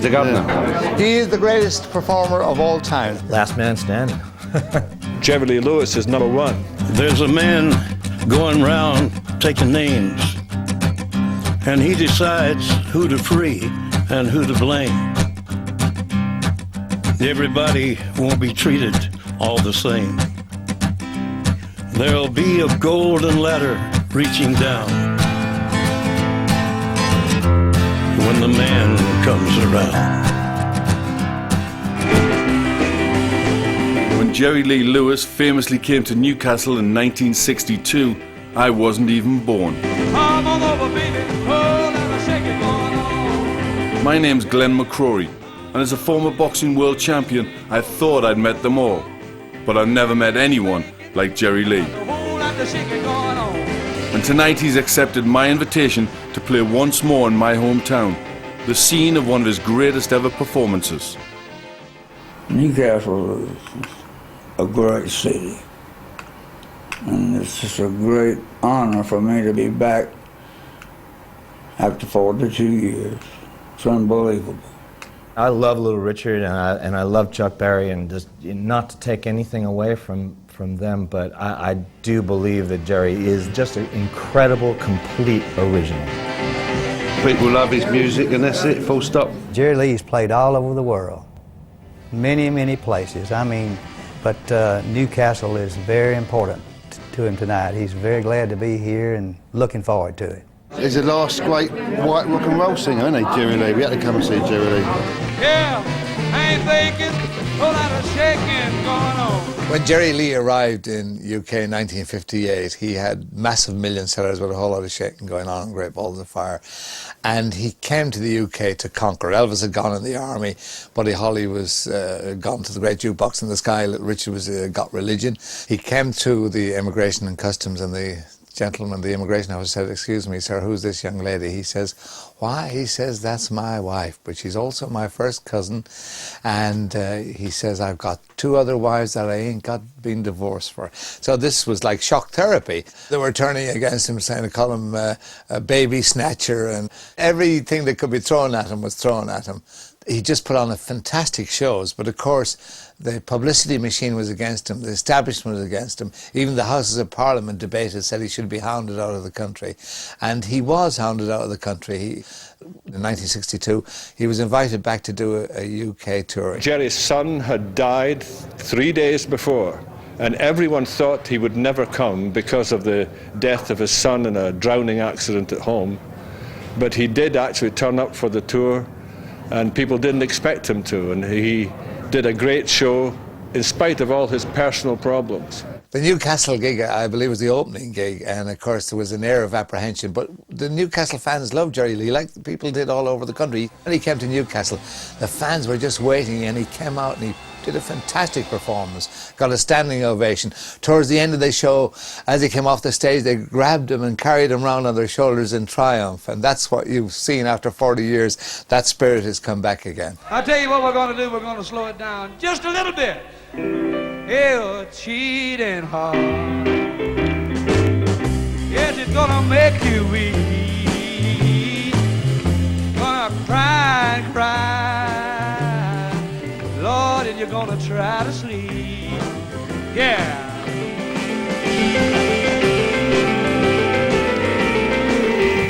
the gardener. He is the greatest performer of all time. Last man standing. Jerry Lee Lewis is number one. There's a man going round taking names, and he decides who to free and who to blame. Everybody won't be treated all the same. There'll be a golden ladder reaching down when the man comes around. When Jerry Lee Lewis famously came to Newcastle in 1962, I wasn't even born. Come on over, baby. Oh, let me shake it going on. My name's Glenn McCrory, and as a former boxing world champion, I thought I'd met them all. But I've never met anyone like Jerry Lee. Oh, let me shake it going on. And tonight he's accepted my invitation to play once more in my hometown, the scene of one of his greatest ever performances. Newcastle is a great city, and it's just a great honor for me to be back after 42 years. It's unbelievable. I love Little Richard, and I love Chuck Berry, and just not to take anything away from them, but I do believe that Jerry is just an incredible, complete original. People love his music, and that's it, full stop. Jerry Lee's played all over the world, many, many places. I mean, but Newcastle is very important to him tonight. He's very glad to be here and looking forward to it. He's the last great white rock and roll singer, isn't he, Jerry Lee? We had to come and see Jerry Lee. Yeah, I ain't thinking, whole lot of shaking going on. When Jerry Lee arrived in UK in 1958, he had massive million sellers with a whole lot of shaking going on and Great Balls of Fire. And he came to the UK to conquer. Elvis had gone in the army, Buddy Holly was gone to the Great Jukebox in the Sky, Little Richard was got religion. He came to the Immigration and Customs, and the gentleman, the immigration officer, said, "Excuse me, sir, who's this young lady?" He says, "Why?" He says, "That's my wife, but she's also my first cousin." And he says, "I've got 2 other wives that I ain't been divorced for." So this was like shock therapy. They were turning against him, saying to call him a baby snatcher, and everything that could be thrown at him was thrown at him. He just put on a fantastic shows, but of course the publicity machine was against him, the establishment was against him, even the Houses of Parliament debated, said he should be hounded out of the country. And he was hounded out of the country. In 1962, he was invited back to do a UK tour. Jerry's son had died 3 days before, and everyone thought he would never come because of the death of his son in a drowning accident at home. But he did actually turn up for the tour, and people didn't expect him to, and he did a great show in spite of all his personal problems. The Newcastle gig, I believe, was the opening gig, and of course there was an air of apprehension, but the Newcastle fans loved Jerry Lee, like the people did all over the country. When he came to Newcastle, the fans were just waiting, and he came out and he did a fantastic performance, got a standing ovation. Towards the end of the show, as he came off the stage, they grabbed him and carried him round on their shoulders in triumph, and that's what you've seen after 40 years. That spirit has come back again. I'll tell you what we're going to do. We're going to slow it down just a little bit. Hell, cheating hard. Yes, it's going to make you weak. Gonna cry and cry. Lord, and you're gonna try to sleep. Yeah.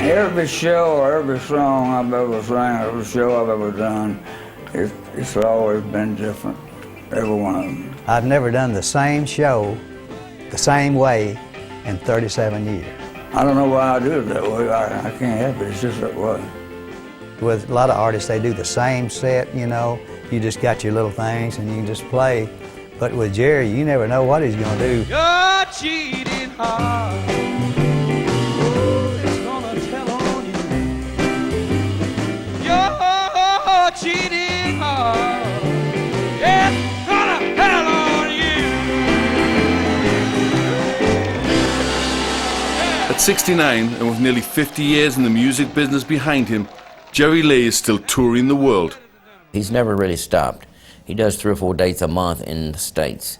Every show or every song I've ever sang, every show I've ever done, it's always been different, every one of them. I've never done the same show the same way in 37 years. I don't know why I do it that way. I can't help it, it's just that way. With a lot of artists, they do the same set, you know. You just got your little things and you can just play. But with Jerry, you never know what he's going to do. You're cheating hard. Oh, it's gonna tell on you. You're cheating hard. It's gonna tell on you. At 69, and with nearly 50 years in the music business behind him, Jerry Lee is still touring the world. He's never really stopped. He does 3 or 4 dates a month in the States.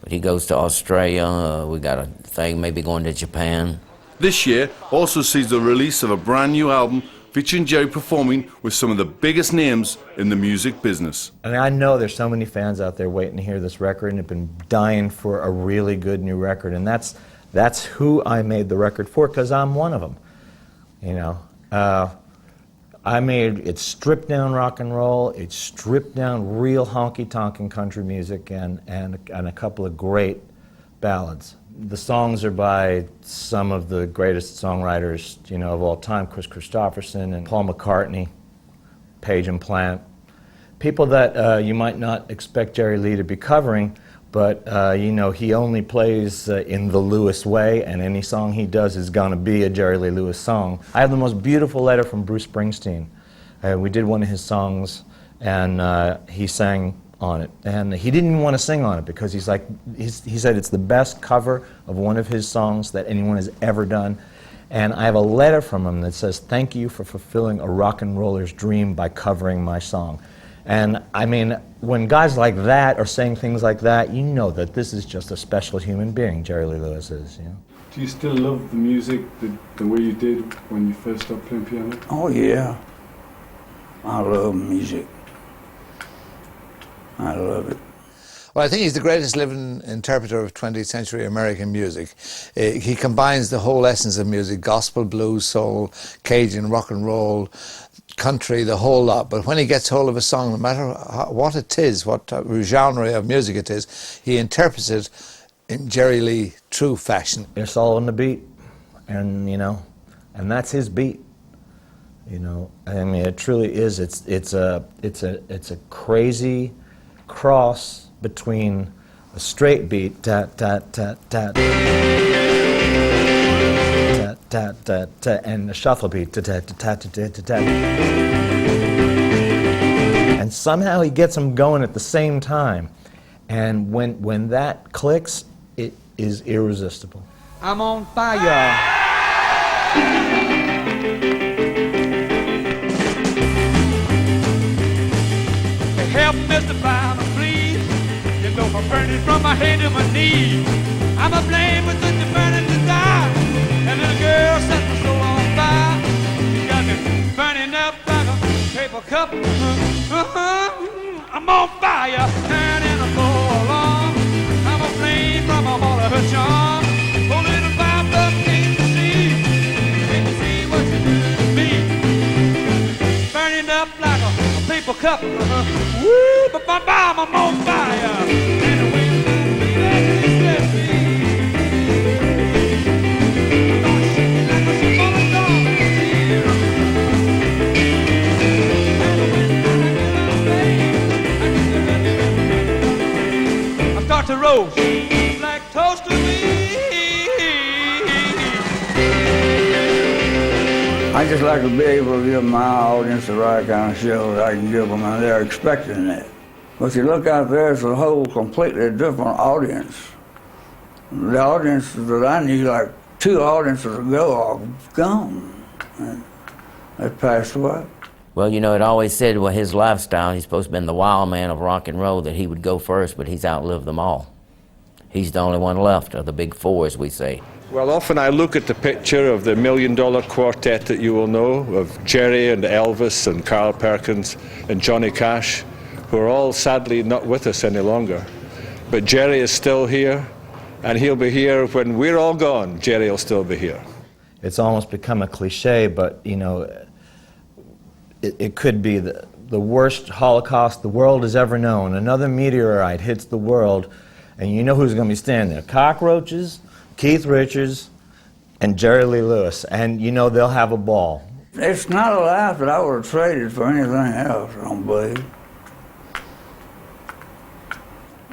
But he goes to Australia, we got a thing maybe going to Japan. This year also sees the release of a brand new album featuring Jerry performing with some of the biggest names in the music business. And I know there's so many fans out there waiting to hear this record and have been dying for a really good new record, and that's who I made the record for, because I'm one of them. You know, I made it stripped down rock and roll, it stripped down real honky-tonkin' country music, and a couple of great ballads. The songs are by some of the greatest songwriters, you know, of all time, Chris Christopherson and Paul McCartney, Page and Plant. People that you might not expect Jerry Lee to be covering, but you know, he only plays in the Lewis way, and any song he does is going to be a Jerry Lee Lewis song. I have the most beautiful letter from Bruce Springsteen. We did one of his songs, and he sang on it, and he didn't even want to sing on it because he said it's the best cover of one of his songs that anyone has ever done. And I have a letter from him that says, "Thank you for fulfilling a rock and roller's dream by covering my song." And I mean, when guys like that are saying things like that, you know that this is just a special human being, Jerry Lee Lewis is. You know? Do you still love the music the way you did when you first started playing piano? Oh yeah, I love music. I love it. Well, I think he's the greatest living interpreter of 20th century American music. He combines the whole essence of music: gospel, blues, soul, Cajun, rock and roll, country, the whole lot. But when he gets hold of a song, no matter what it is, what genre of music it is, he interprets it in Jerry Lee true fashion. It's all on the beat, and you know, and that's his beat. You know, I mean, it truly is. It's a crazy cross between a straight beat, tat tat tat tat, tat tat tat tat, and a shuffle beat, tat tat tat tat tat tat. And somehow he gets them going at the same time, and when that clicks, it is irresistible. I'm on fire. Help, Mr. Fireman, please. You know I'm burning from my head to my knees. I'm a flame with such a burning desire. And little girl set my soul on fire. She got me burning up like a paper cup. I'm on fire, turning the floor along. I'm a flame from all of her charm. Oh, little fire, but can't you see? Can't you see what you do to me? Burning up like a paper cup. Woo, but my bomb, I'm on fire. And the way you move me, that is me. I'm gonna shake you like a ship on a dog. And when I start to roast like toast to me. I just like to be able to give my audience the right kind of show that I can give them, and they're expecting it. But you look out there, it's a whole completely different audience. The audience that I knew like 2 audiences ago are gone. And they passed away. Well, you know, it always said, well, his lifestyle, he's supposed to have been the wild man of rock and roll, that he would go first, but he's outlived them all. He's the only one left of the big four, as we say. Well, often I look at the picture of the $1 Million Quartet that you will know, of Jerry and Elvis and Carl Perkins and Johnny Cash, who are all sadly not with us any longer. But Jerry is still here, and he'll be here when we're all gone. Jerry will still be here. It's almost become a cliche, but you know, it could be the worst Holocaust the world has ever known. Another meteorite hits the world, and you know who's going to be standing there? Cockroaches, Keith Richards, and Jerry Lee Lewis, and you know they'll have a ball. It's not a life that I would have traded for anything else, I don't believe.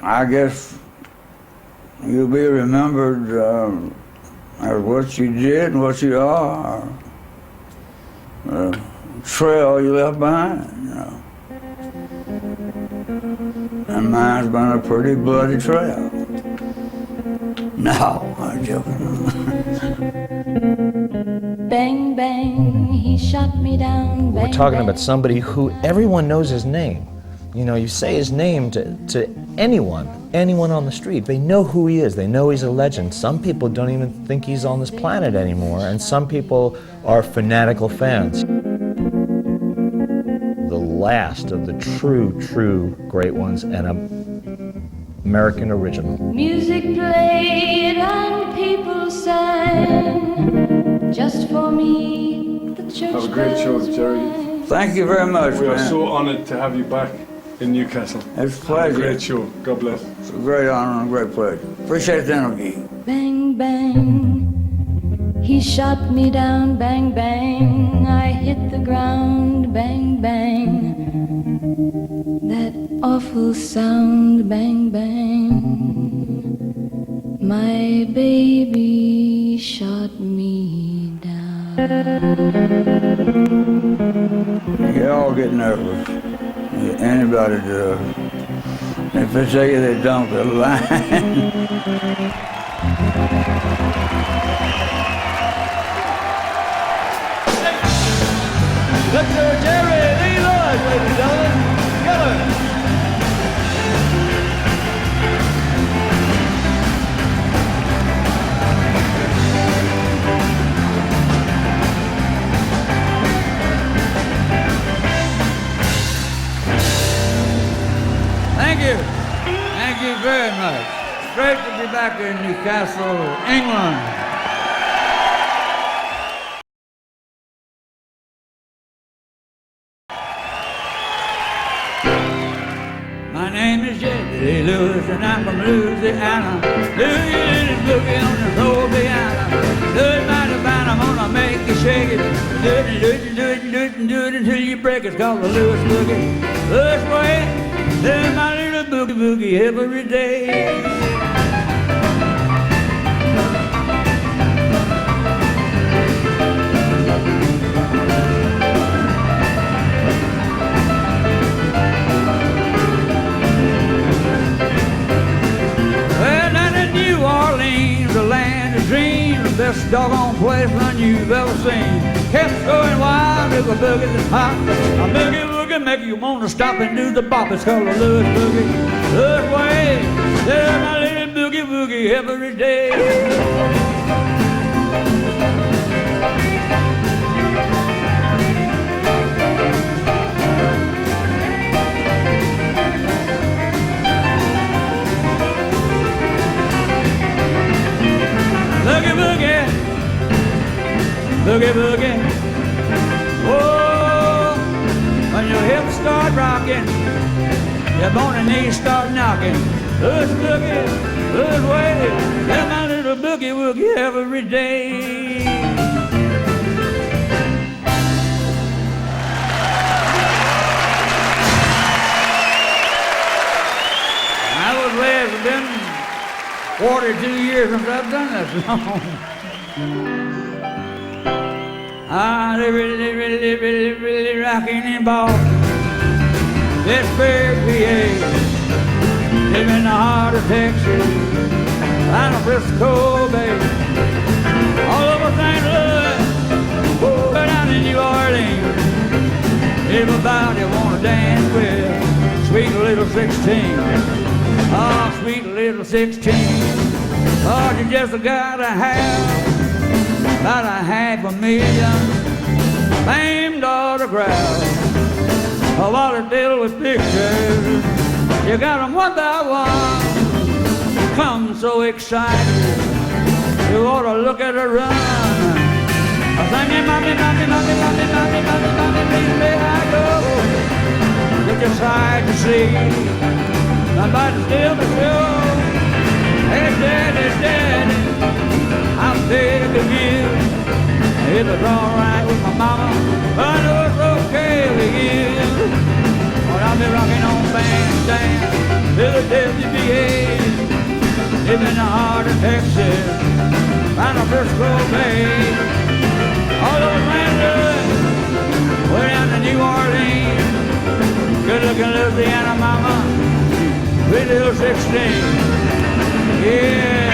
I guess you'll be remembered as what you did and what you are, the trail you left behind, you know. And mine's been a pretty bloody trail. No, I'm joking. Bang, bang, he shot me down. Bang, We're talking bang. about somebody who everyone knows his name. You know, you say his name to anyone on the street. They know who he is. They know he's a legend. Some people don't even think he's on this planet anymore, and some people are fanatical fans. last of the true great ones, and an American original. Music played and people sang. Just for me, the church Have a great show, bells Jerry. rang. Thank you very much, We are man. so honoured to have you back in Newcastle. It's a Have a pleasure. great show. God bless. It's a great honor and a great pleasure. Appreciate the interview. Bang, bang. He shot me down, bang, bang. I hit the ground, bang, bang. That awful sound, bang, bang. My baby shot me down. You all get nervous. Anybody does. If they say they don't, they're lying. Mr. Jerry Lee Lewis, ladies and gentlemen, together. Thank you. Thank you very much. Great to be back in Newcastle, England. My name is Jerry Lewis and I'm from Louisiana. Louis boogie on the soul piano. Do it mighty fine, I'm gonna make you shake it. Do it, do it, do it, do it, do it until you break it. It's called the Lewis boogie. Lewis way, do my little boogie boogie every day. Best doggone place run you've ever seen. Kept going wild, it was boogie that's hot. A boogie woogie make you wanna stop and do the bop. It's called a Lewis boogie. Lewis way, there's my little boogie woogie every day. Boogie boogie, boogie boogie. Oh, when your hips start rocking, your bony knees start knocking. Lewis boogie, Lewis way, yeah, my little boogie woogie every day. I was glad to been 42 years since I've done that song. Ah, they really rocking in Boston. Pittsburgh, PA. Live in the heart of Texas. Down in Frisco Bay. All over St. Louis. Oh, down in New Orleans. Everybody wanna dance with sweet little 16. Oh, sweet little 16. Oh, you just gotta have about $500,000 famed autographs. A wallet filled with pictures. You got them one by one. Come so excited. You ought to look at her run. I sing, mommy, mommy, mommy, mommy, mommy, mommy, mommy, please may I go. Look aside to see. Somebody steal the show. Hey, daddy, daddy, I'm begging you. If it's all right with my mama, I know it's okay with you. But I'll be rocking on bandstand to the WBA. Live in the heart of Texas, down in Frisco Bay. All over St. Louis, way down to New Orleans. Good looking Louisiana mama. Sweet little 16, yeah.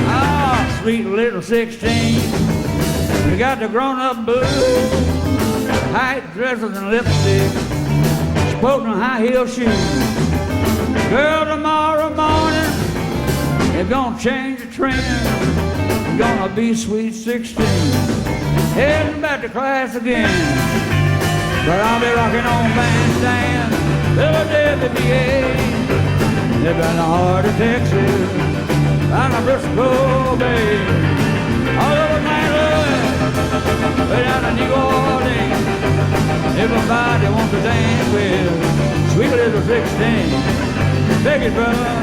Ah, sweet little 16, we got the grown-up blues. tight dresses and lipstick, sporting high heel shoes. Girl, tomorrow morning, they're gonna change the trend. It's gonna be sweet 16, heading back to class again. But I'll be rocking on bandstand, Philadelphia, they've been the heart of Texas, down to Briscoe Bay, all over St. Louis, way down to New Orleans. Everybody wants to dance with sweet little 16. Take it, brother.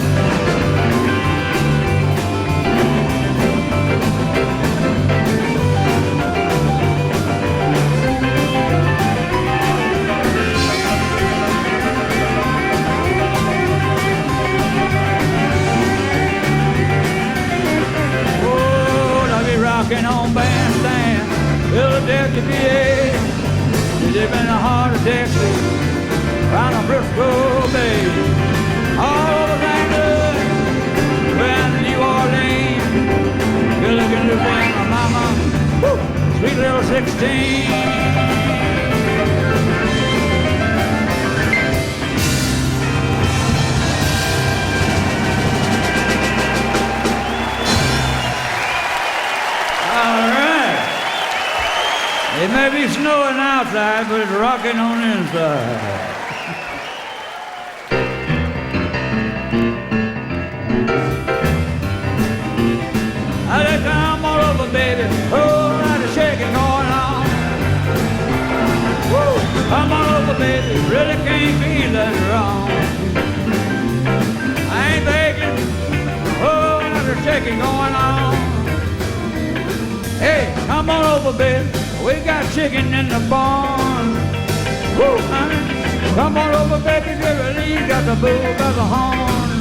Rocking on bandstand, Philadelphia, PA. They've been the heart of Texas, round on Briscoe Bay, all over St. Louis, down to New Orleans. Good looking little thing, my mama, woo, sweet little 16. It may be snowing outside, but it's rocking on the inside. I said, come on over, baby. Oh, lot of shaking going on. Woo, come on over, baby. Really can't be that wrong. I ain't begging. Oh, lot of shaking going on. Hey, come on over, baby. We got chicken in the barn. Woo, honey. Come on over, baby, Jerry Lee got the bull by the horn.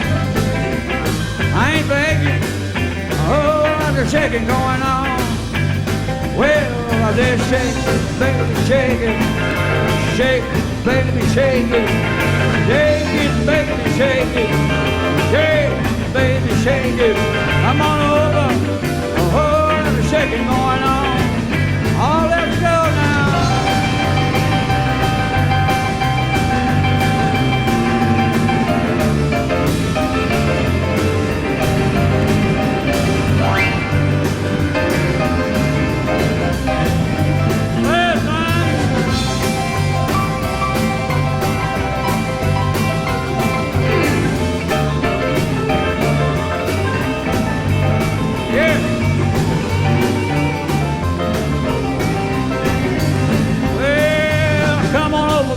I ain't begging. Oh, there's shaking going on. Well, there's shaking, baby, shaking. Shake, baby, shaking. Shake it, baby, shaking. Shake, baby, shaking. Come on over. Oh, there's shaking going on. Oh, let's go now.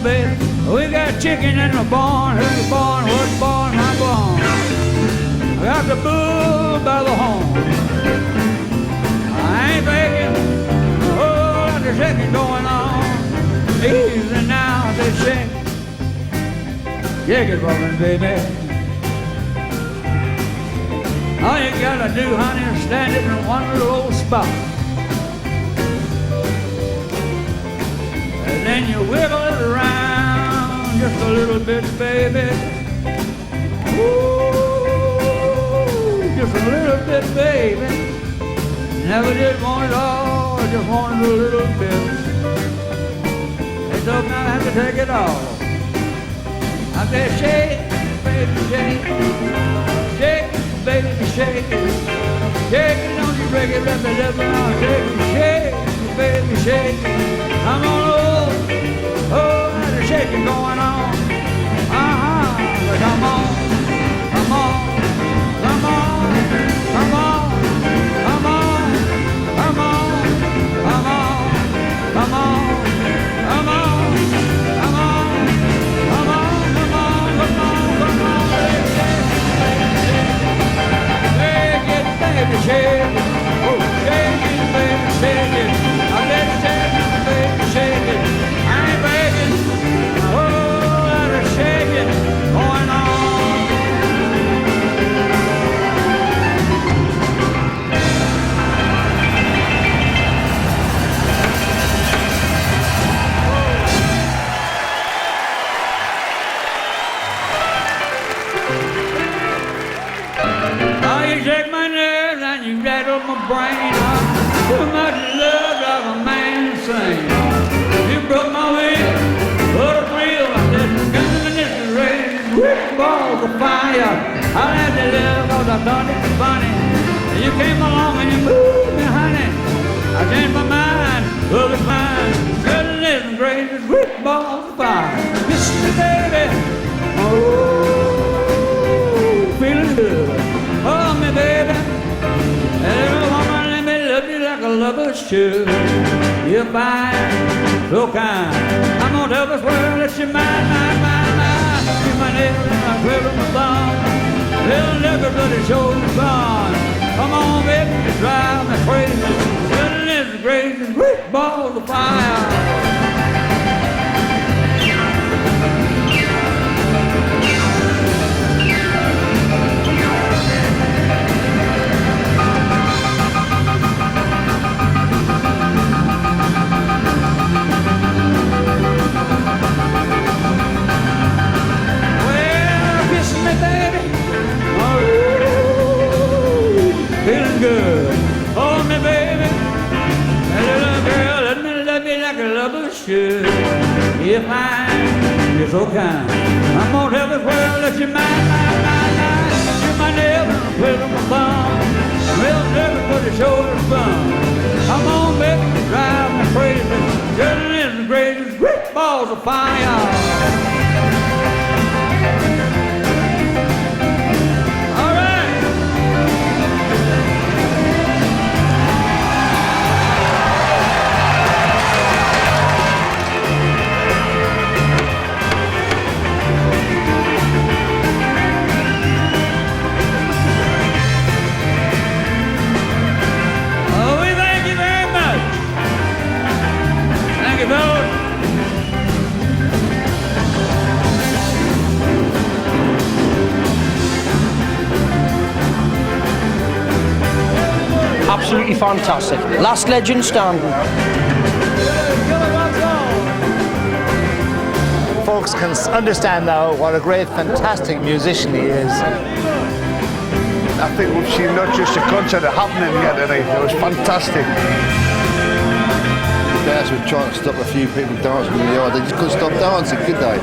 Baby, we got chicken in the barn. Who's the barn? What barn? My barn. I got the bull by the horn. I ain't begging. Oh, there's shaking going on. Easy now, they shake. Shake it for me, baby. All you gotta do, honey, is stand it in one little old spot. And then you wiggle it around just a little bit, baby. Ooh, just a little bit, baby. Never did want it all, I just wanted a little bit. They told me I had to take it all. I said, shake, baby, shake. Shake, baby, shake it. Shake it, don't you break it, let me live around. Shake it, baby, shake it. I'm on over. Oh, there's shaking going on. Come on, come on, come on, come on, come on, come on, come on, come on, come on, come on, come on, come on, come on, come on, shake it, baby, shake it. Oh, shake it, baby, shake it. I let it shake it, baby, shake it. I ain't begging. Oh, let her shake it going on. Oh, you shake my nerves and you rattle my brain. Too much love drives a man insane. You broke my balls of fire. I let you live 'cause I thought it was funny. You came along and you moved me, honey. I changed my mind, love is mine. Goodness gracious, great balls of fire. Kiss me, baby. Oh, feeling good. Oh, me, baby. Every woman, let me love you like a lover should. You're fine, so kind. I'm gonna tell this world that you're mine, mine, mine, mine. You're my nail and my quiver and my thumb. Little nigga, but it shows is gone. Come on, baby, you drive me crazy. Goodness gracious, great balls of fire. Feeling good, hold me, baby. That little girl, let me love you like a lover should. You're fine, you're so kind. I'm gonna tell this world that you're mine, mine, mine, mine. You're my nail and I'm putting my thumb. Real nervous for the shoulder fun. Come on, baby, drive me crazy. Goodness gracious, great balls of fire. Absolutely fantastic. Last legend standing. Folks can understand now what a great, fantastic musician he is. I think we've seen not just a concert happening here tonight, it was fantastic. The guys were trying to stop a few people dancing in the yard, they just couldn't stop dancing, could they?